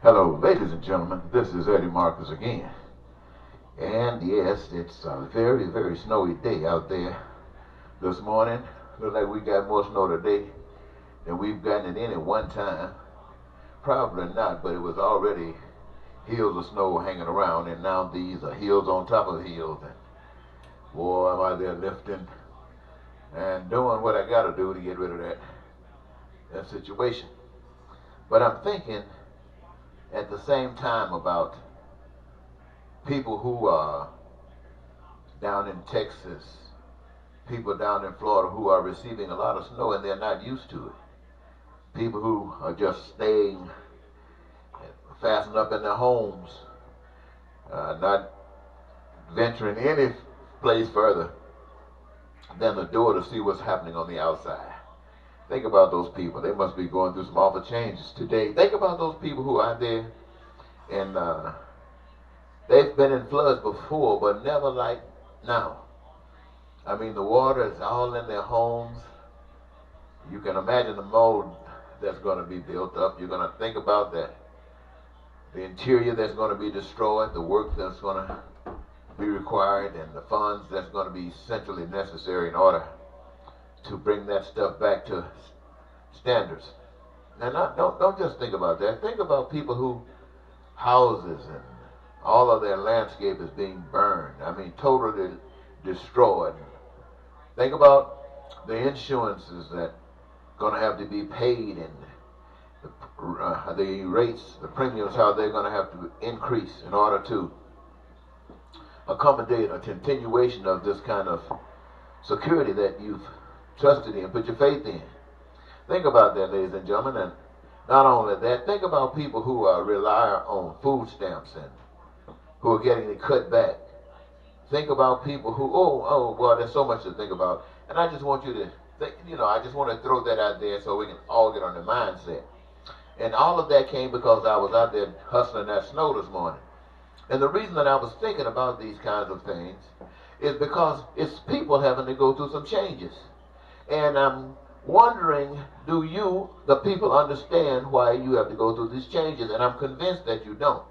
Hello, ladies and gentlemen. This is Eddie Marcus again. And yes, it's a very, very snowy day out there this morning. Looks like we got more snow today than we've gotten at any one time. Probably not, but it was already hills of snow hanging around, and now these are hills on top of hills. And boy, I'm out there lifting and doing what I got to do to get rid of that situation. But I'm thinking at the same time about people who are down in Texas, people down in Florida who are receiving a lot of snow and they're not used to it. People who are just staying fastened up in their homes, not venturing any place further than the door to see what's happening on the outside. Think about those people. They must be going through some awful changes today. Think about those people who are out there and they've been in floods before, but never like now. I mean, the water is all in their homes. You can imagine the mold that's going to be built up. You're going to think about that. The interior that's going to be destroyed, the work that's going to be required, and the funds that's going to be centrally necessary in order to bring that stuff back to standards. And don't just think about that. Think about people who houses and all of their landscape is being burned. I mean, totally destroyed. Think about the insurances that going to have to be paid and the rates, the premiums, how they're going to have to increase in order to accommodate a continuation of this kind of security that you've trusted in, put your faith in. Think about that, ladies and gentlemen, and not only that, think about people who rely on food stamps and who are getting it cut back. Think about people who, well, there's so much to think about, and I just want you to think, I just want to throw that out there so we can all get on the mindset. And all of that came because I was out there hustling that snow this morning. And the reason that I was thinking about these kinds of things is because it's people having to go through some changes. And I'm wondering, do you, the people, understand why you have to go through these changes? And I'm convinced that you don't.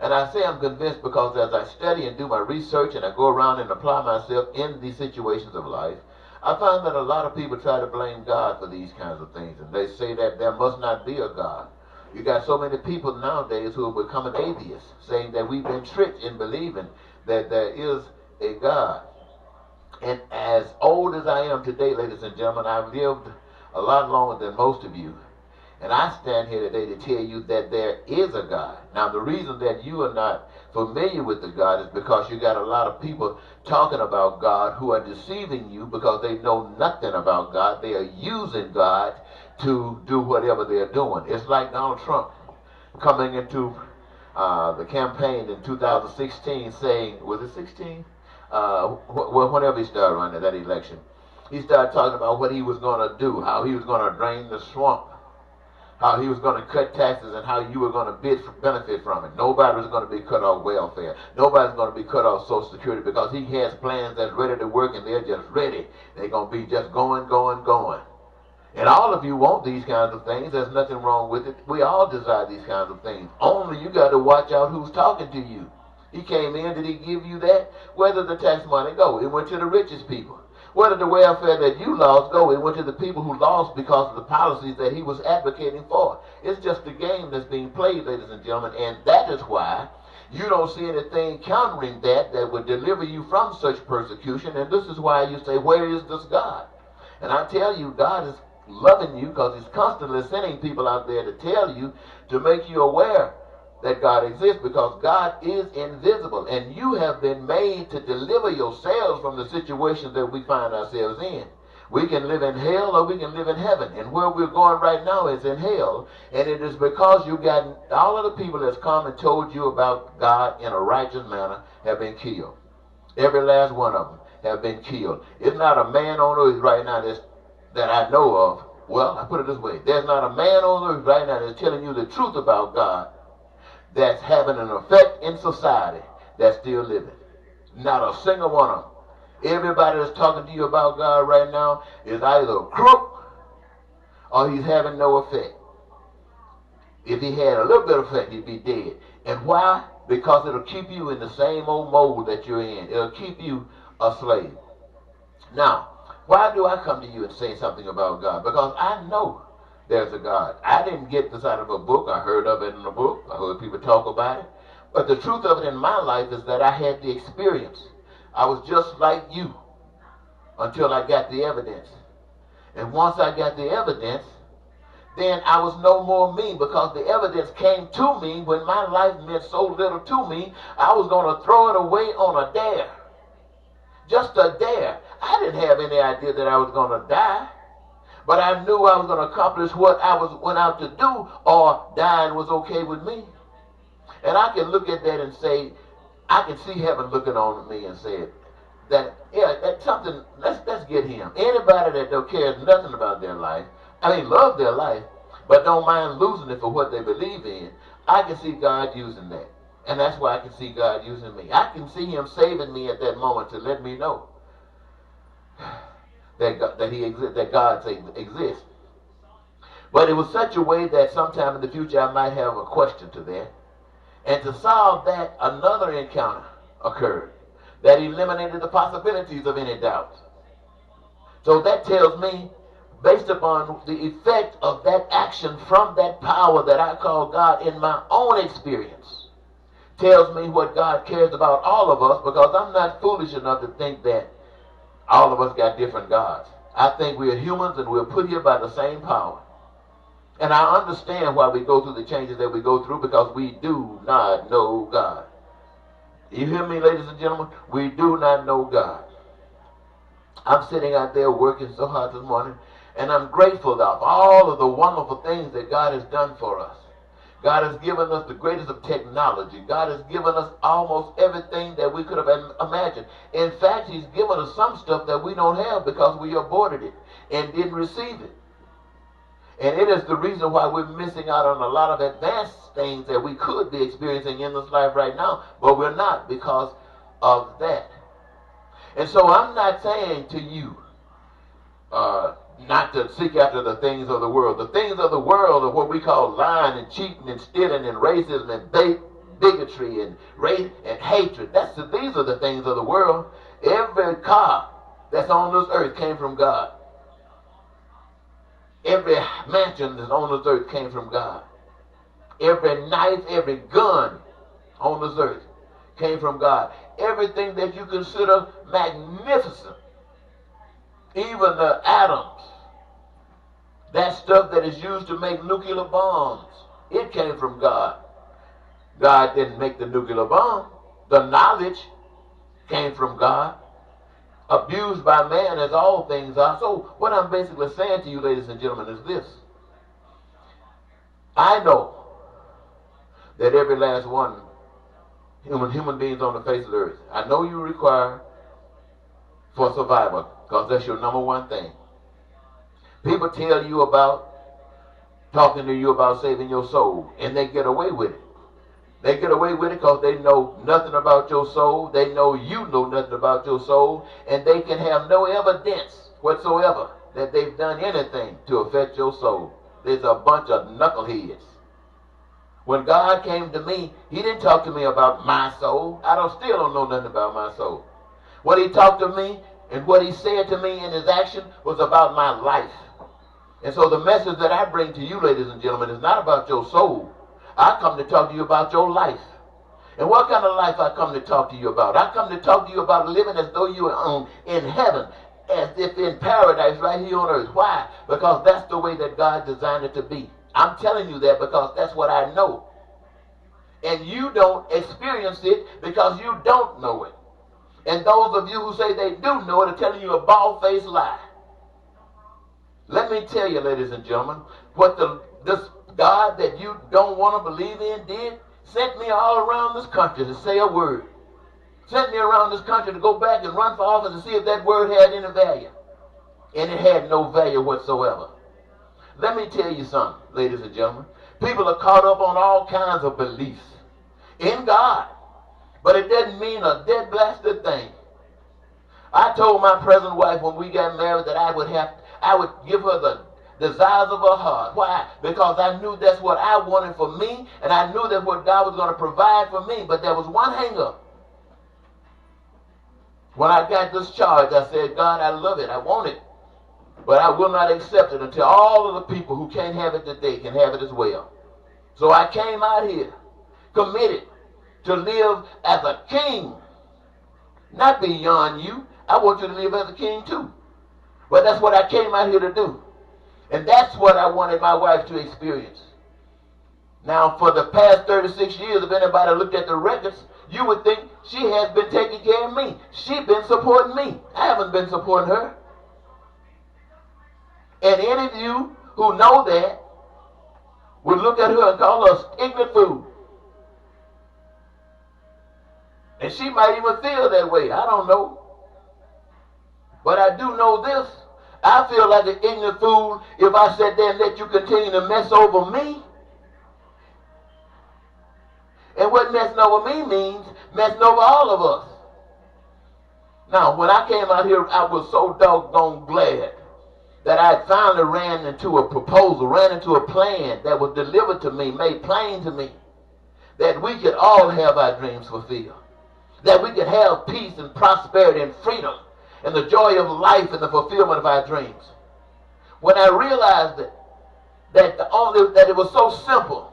And I say I'm convinced because as I study and do my research and I go around and apply myself in these situations of life, I find that a lot of people try to blame God for these kinds of things. And they say that there must not be a God. You got so many people nowadays who are becoming atheists, saying that we've been tricked in believing that there is a God. And as old as I am today, ladies and gentlemen, I've lived a lot longer than most of you. And I stand here today to tell you that there is a God. Now, the reason that you are not familiar with the God is because you got a lot of people talking about God who are deceiving you because they know nothing about God. They are using God to do whatever they're doing. It's like Donald Trump coming into the campaign in 2016 saying, was it 16? Whenever he started running that election, he started talking about what he was going to do, how he was going to drain the swamp, how he was going to cut taxes, and how you were going to benefit from it. Nobody was going to be cut off welfare. Nobody's going to be cut off Social Security because he has plans that's ready to work and they're just ready. They're going to be just going. And all of you want these kinds of things. There's nothing wrong with it. We all desire these kinds of things. Only you got to watch out who's talking to you. He came in, did he give you that? Where did the tax money go? It went to the richest people. Where did the welfare that you lost go? It went to the people who lost because of the policies that he was advocating for. It's just a game that's being played, ladies and gentlemen, and that is why you don't see anything countering that would deliver you from such persecution. And this is why you say, where is this God? And I tell you, God is loving you because he's constantly sending people out there to tell you, to make you aware that God exists, because God is invisible, and you have been made to deliver yourselves from the situations that we find ourselves in. We can live in hell or we can live in heaven, and where we're going right now is in hell, and it is because you got all of the people that's come and told you about God in a righteous manner have been killed. Every last one of them have been killed. It's not a man on earth right now that I know of. Well, I put it this way. There's not a man on earth right now that's telling you the truth about God that's having an effect in society that's still living. Not a single one of them. Everybody that's talking to you about God right now is either a crook or he's having no effect. If he had a little bit of faith, he'd be dead. And why? Because it'll keep you in the same old mold that you're in. It'll keep you a slave. Now, why do I come to you and say something about God? Because I know there's a God. I didn't get this out of a book. I heard of it in a book. I heard people talk about it. But the truth of it in my life is that I had the experience. I was just like you until I got the evidence. And once I got the evidence, then I was no more me, because the evidence came to me when my life meant so little to me. I was going to throw it away on a dare. Just a dare. I didn't have any idea that I was going to die. But I knew I was going to accomplish what I went out to do, or dying was okay with me. And I can look at that and say, I can see heaven looking on me and say that, yeah, that's something, let's get him. Anybody that don't care nothing about their life, love their life, but don't mind losing it for what they believe in, I can see God using that. And that's why I can see God using me. I can see him saving me at that moment to let me know that God exists. But it was such a way that sometime in the future I might have a question to that. And to solve that, another encounter occurred that eliminated the possibilities of any doubt. So that tells me, based upon the effect of that action from that power that I call God in my own experience, tells me what God cares about all of us, because I'm not foolish enough to think that all of us got different gods. I think we're humans and we're put here by the same power. And I understand why we go through the changes that we go through, because we do not know God. You hear me, ladies and gentlemen? We do not know God. I'm sitting out there working so hard this morning, and I'm grateful of all of the wonderful things that God has done for us. God has given us the greatest of technology. God has given us almost everything that we could have imagined. In fact, he's given us some stuff that we don't have because we aborted it and didn't receive it. And it is the reason why we're missing out on a lot of advanced things that we could be experiencing in this life right now, but we're not because of that. And so I'm not saying to you not to seek after the things of the world. The things of the world are what we call lying and cheating and stealing and racism and bigotry and race and hatred. These are the things of the world. Every car that's on this earth came from God. Every mansion that's on this earth came from God. Every knife, every gun on this earth came from God. Everything that you consider magnificent, even the atoms, that stuff that is used to make nuclear bombs, it came from God. God didn't make the nuclear bomb. The knowledge came from God. Abused by man as all things are. So what I'm basically saying to you, ladies and gentlemen, is this. I know that every last one, human beings on the face of the earth, I know you require for survival, because that's your number one thing. People tell you about, talking to you about saving your soul, and they get away with it. They get away with it because they know nothing about your soul. They know you know nothing about your soul. And they can have no evidence whatsoever that they've done anything to affect your soul. There's a bunch of knuckleheads. When God came to me, he didn't talk to me about my soul. Still don't know nothing about my soul. What he talked to me and what he said to me in his action was about my life. And so the message that I bring to you, ladies and gentlemen, is not about your soul. I come to talk to you about your life. And what kind of life I come to talk to you about? I come to talk to you about living as though you are in heaven, as if in paradise right here on earth. Why? Because that's the way that God designed it to be. I'm telling you that because that's what I know. And you don't experience it because you don't know it. And those of you who say they do know it are telling you a bald-faced lie. Let me tell you, ladies and gentlemen, what this God that you don't want to believe in did, sent me all around this country to say a word. Sent me around this country to go back and run for office and see if that word had any value. And it had no value whatsoever. Let me tell you something, ladies and gentlemen. People are caught up on all kinds of beliefs in God. But it doesn't mean a dead blasted thing. I told my present wife when we got married that I would give her desires of her heart. Why? Because I knew that's what I wanted for me, and I knew that's what God was going to provide for me. But there was one hang-up. When I got this charge, I said, God, I love it. I want it. But I will not accept it until all of the people who can't have it today can have it as well. So I came out here committed to live as a king, not beyond you. I want you to live as a king too. But that's what I came out here to do. And that's what I wanted my wife to experience. Now, for the past 36 years, if anybody looked at the records, you would think she has been taking care of me. She's been supporting me. I haven't been supporting her. And any of you who know that would look at her and call her ignorant fool. And she might even feel that way. I don't know. But I do know this. I feel like an ignorant fool if I sat there and let you continue to mess over me. And what messing over me means, messing over all of us. Now, when I came out here, I was so doggone glad that I had finally ran into a proposal, ran into a plan that was delivered to me, made plain to me, that we could all have our dreams fulfilled, that we could have peace and prosperity and freedom and the joy of life and the fulfillment of our dreams. When I realized that it was so simple,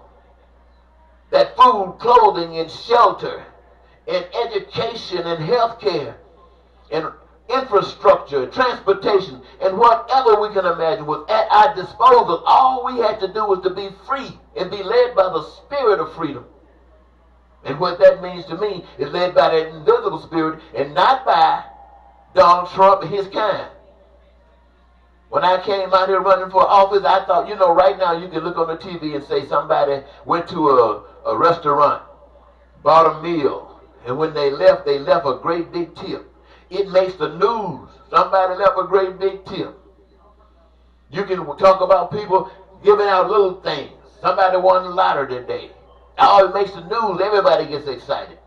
that food, clothing, and shelter, and education, and health care, and infrastructure, transportation, and whatever we can imagine was at our disposal. All we had to do was to be free and be led by the spirit of freedom. And what that means to me is led by that invisible spirit and not by Donald Trump and his kind. When I came out here running for office, I thought, you know, right now you can look on the TV and say somebody went to a restaurant, bought a meal, and when they left a great big tip. It makes the news. Somebody left a great big tip. You can talk about people giving out little things. Somebody won the lottery today. Oh, it makes the news. Everybody gets excited.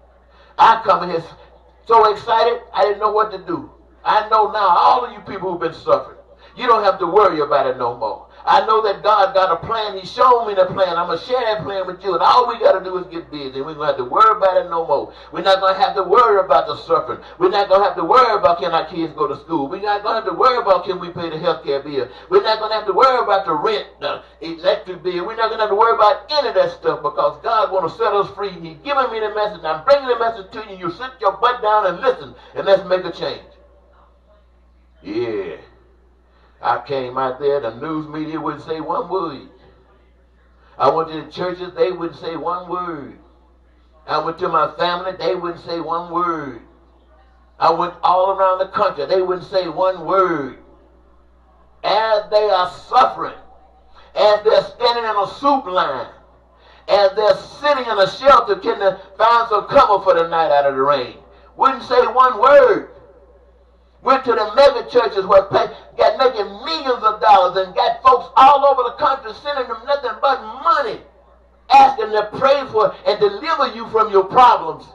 I come in here so excited, I didn't know what to do. I know now, all of you people who've been suffering, you don't have to worry about it no more. I know that God got a plan. He showed me the plan. I'm going to share that plan with you. And all we got to do is get busy. We're going to have to worry about it no more. We're not going to have to worry about the suffering. We're not going to have to worry about can our kids go to school. We're not going to have to worry about can we pay the health care bill. We're not going to have to worry about the rent, the electric bill. We're not going to have to worry about any of that stuff because God wants to set us free. He's giving me the message. I'm bringing the message to you. You sit your butt down and listen, and let's make a change. Yeah. I came out there, the news media wouldn't say one word. I went to the churches, they wouldn't say one word. I went to my family, they wouldn't say one word. I went all around the country, they wouldn't say one word. As they are suffering, as they're standing in a soup line, as they're sitting in a shelter, can they find some cover for the night out of the rain? Wouldn't say one word. Went to the mega churches where got making millions of dollars and got folks all over the country sending them nothing but money, asking to pray for and deliver you from your problems.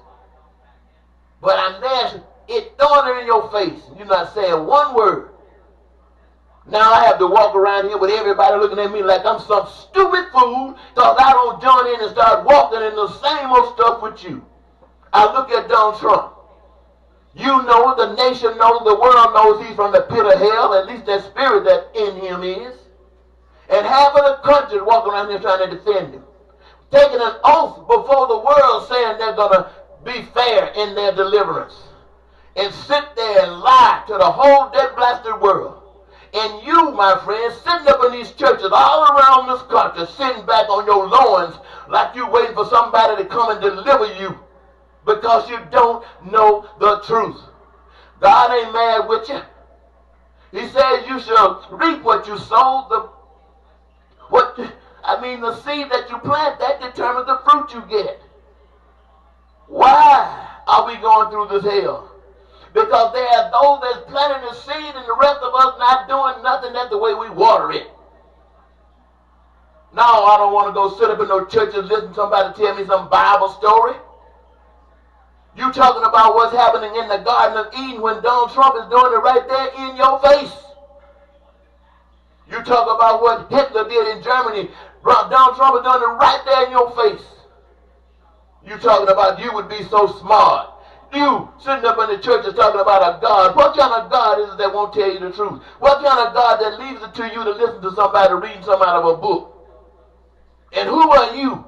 But I'm there, it throwing it in your face. You're not saying one word. Now I have to walk around here with everybody looking at me like I'm some stupid fool because I don't join in and start walking in the same old stuff with you. I look at Donald Trump. You know, the nation knows, the world knows he's from the pit of hell, at least that spirit that in him is. And half of the country walking around here trying to defend him. Taking an oath before the world saying they're going to be fair in their deliverance. And sit there and lie to the whole dead-blasted world. And you, my friends, sitting up in these churches all around this country, sitting back on your loins like you're waiting for somebody to come and deliver you. Because you don't know the truth. God ain't mad with you. He says you shall reap what you sow. The seed that you plant, that determines the fruit you get. Why are we going through this hell? Because there are those that's planting the seed and the rest of us not doing nothing. That's the way we water it. No, I don't want to go sit up in no church and listen to somebody tell me some Bible story. You talking about what's happening in the Garden of Eden when Donald Trump is doing it right there in your face. You talk about what Hitler did in Germany. Donald Trump has done it right there in your face. You talking about you would be so smart. You sitting up in the churches talking about a God. What kind of God is it that won't tell you the truth? What kind of God that leaves it to you to listen to somebody reading something out of a book? And who are you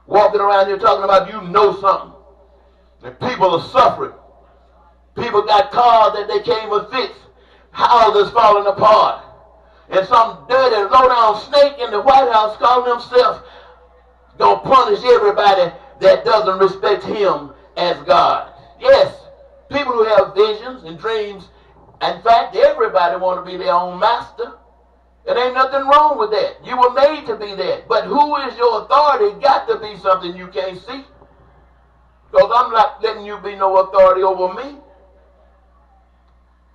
walking around here talking about you know something? And people are suffering. People got cars that they can't even fix. Houses falling apart. And some dirty, low-down snake in the White House calling himself going to punish everybody that doesn't respect him as God. Yes, people who have visions and dreams. In fact, everybody want to be their own master. There ain't nothing wrong with that. You were made to be that. But who is your authority? Got to be something you can't see. Because I'm not letting you be no authority over me.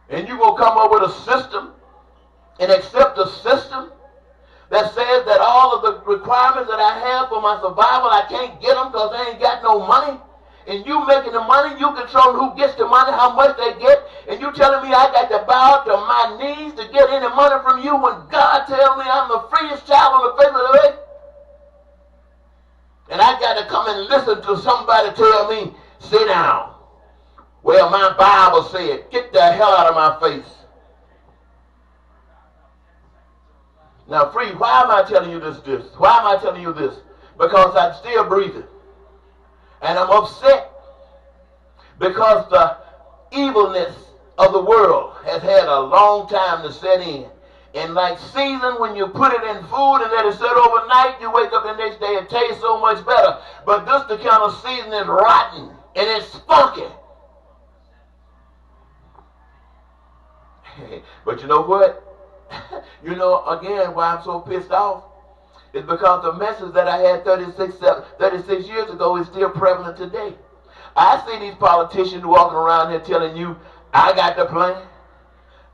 And you going to come up with a system and accept a system that says that all of the requirements that I have for my survival, I can't get them because I ain't got no money. And you making the money, you control who gets the money, how much they get, and you telling me I got to bow to my knees to get any money from you when God tells me I'm the freest child on the face of the earth? And I got to come and listen to somebody tell me, sit down. Well, my Bible said, get the hell out of my face. Now, Free, why am I telling you this? Why am I telling you this? Because I'm still breathing. And I'm upset because the evilness of the world has had a long time to set in. And like season, when you put it in food and let it sit overnight, you wake up the next day, it tastes so much better. But this the kind of season is rotten and it's funky. But you know what? You know, again, why I'm so pissed off is because the message that I had 36 years ago is still prevalent today. I see these politicians walking around here telling you, I got the plan.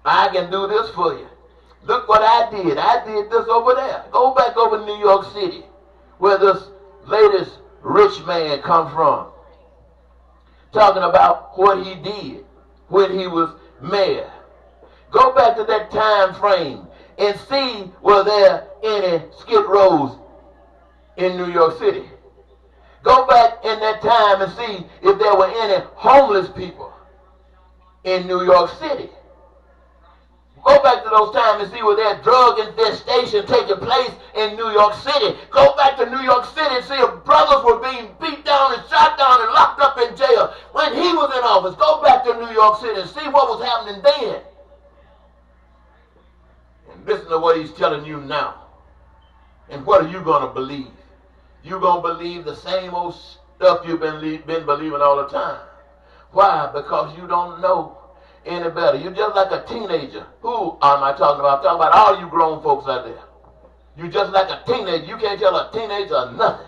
I can do this for you. Look what I did. I did this over there. Go back over to New York City, where this latest rich man come from, talking about what he did when he was mayor. Go back to that time frame and see were there any skid rows in New York City. Go back in that time and see if there were any homeless people in New York City. Go back to those times and see where there's drug infestation taking place in New York City. Go back to New York City and see if brothers were being beat down and shot down and locked up in jail when he was in office. Go back to New York City and see what was happening then. And listen to what he's telling you now. And what are you going to believe? You're going to believe the same old stuff you've been believing all the time. Why? Because you don't know any better. You're just like a teenager. Who am I talking about? I'm talking about all you grown folks out there. You're just like a teenager. You can't tell a teenager nothing.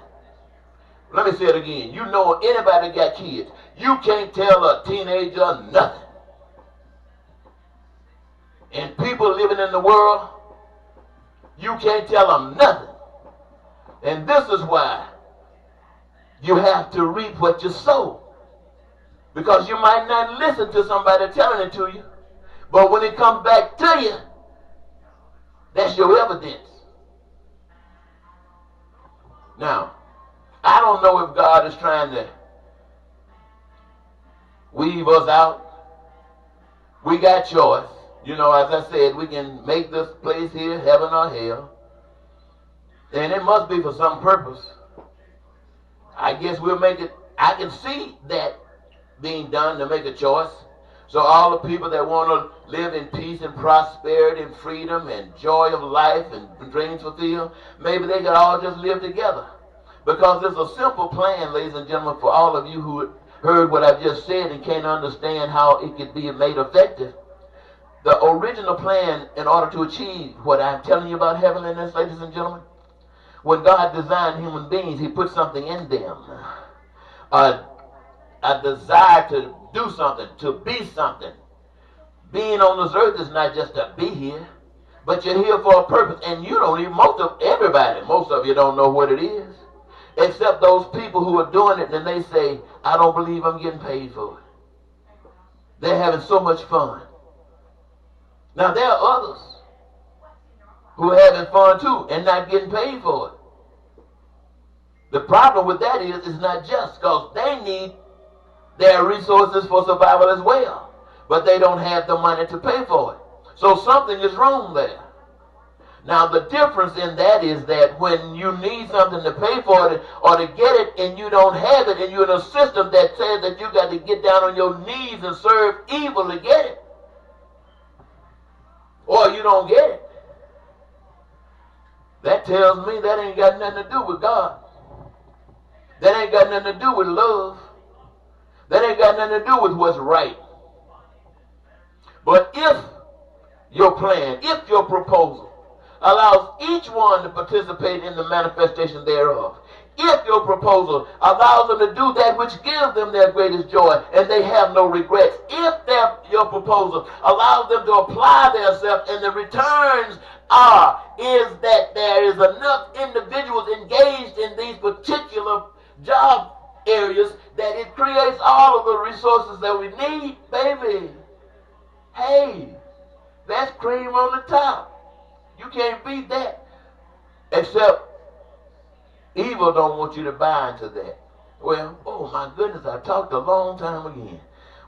Let me say it again. You know anybody that got kids. You can't tell a teenager nothing. And people living in the world, you can't tell them nothing. And this is why you have to reap what you sow. Because you might not listen to somebody telling it to you. But when it comes back to you, that's your evidence. Now, I don't know if God is trying to weave us out. We got choice. You know, as I said, we can make this place here heaven or hell. And it must be for some purpose. I guess we'll make it. I can see that being done to make a choice. So all the people that want to live in peace and prosperity and freedom and joy of life and dreams fulfilled, maybe they could all just live together. Because there's a simple plan, ladies and gentlemen, for all of you who heard what I've just said and can't understand how it could be made effective. The original plan in order to achieve what I'm telling you about heavenliness, ladies and gentlemen, when God designed human beings, he put something in them. A desire to do something, to be something. Being on this earth is not just to be here, but you're here for a purpose. And you don't even, most of you don't know what it is. Except those people who are doing it and they say, I don't believe I'm getting paid for it. They're having so much fun. Now, there are others who are having fun too and not getting paid for it. The problem with that is it's not just, because they need their resources for survival as well, but they don't have the money to pay for it. So something is wrong there. Now, the difference in that is that when you need something to pay for it or to get it and you don't have it, and you're in a system that says that you got to get down on your knees and serve evil to get it, or you don't get it, that tells me that ain't got nothing to do with God. That ain't got nothing to do with love. That ain't got nothing to do with what's right. But if your plan, if your proposal allows each one to participate in the manifestation thereof, if your proposal allows them to do that which gives them their greatest joy and they have no regrets, if your proposal allows them to apply themselves and the returns is that there is enough individuals engaged in these particular job areas that it creates all of the resources that we need, baby. Hey, that's cream on the top. You can't beat that. Except evil don't want you to buy into that. Well, oh my goodness, I talked a long time again.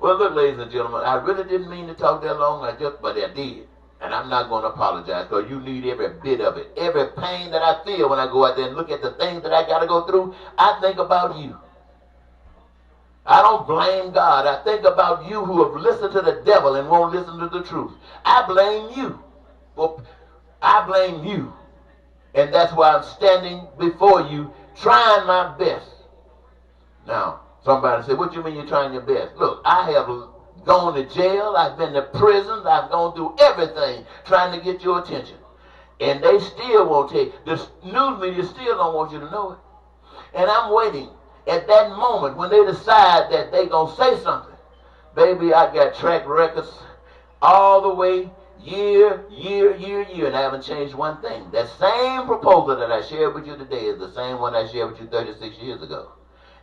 Well, look, ladies and gentlemen, I really didn't mean to talk that long, but I did. And I'm not going to apologize, because you need every bit of it. Every pain that I feel when I go out there and look at the things that I got to go through, I think about you. I don't blame God. I think about you who have listened to the devil and won't listen to the truth. I blame you. Well, I blame you. And that's why I'm standing before you trying my best. Now, somebody said, what do you mean you're trying your best? Look, I have gone to jail. I've been to prisons. I've gone through everything trying to get your attention. And they still won't take. The news media still don't want you to know it. And I'm waiting at that moment when they decide that they're going to say something. Baby, I got track records all the way, year, and I haven't changed one thing. That same proposal that I shared with you today is the same one I shared with you 36 years ago.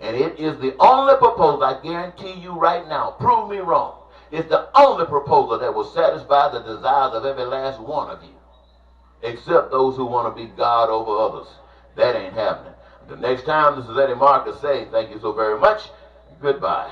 And it is the only proposal, I guarantee you right now, prove me wrong, it's the only proposal that will satisfy the desires of every last one of you, except those who want to be God over others. That ain't happening. The next time, this is Eddie Marcus saying thank you so very much. Goodbye.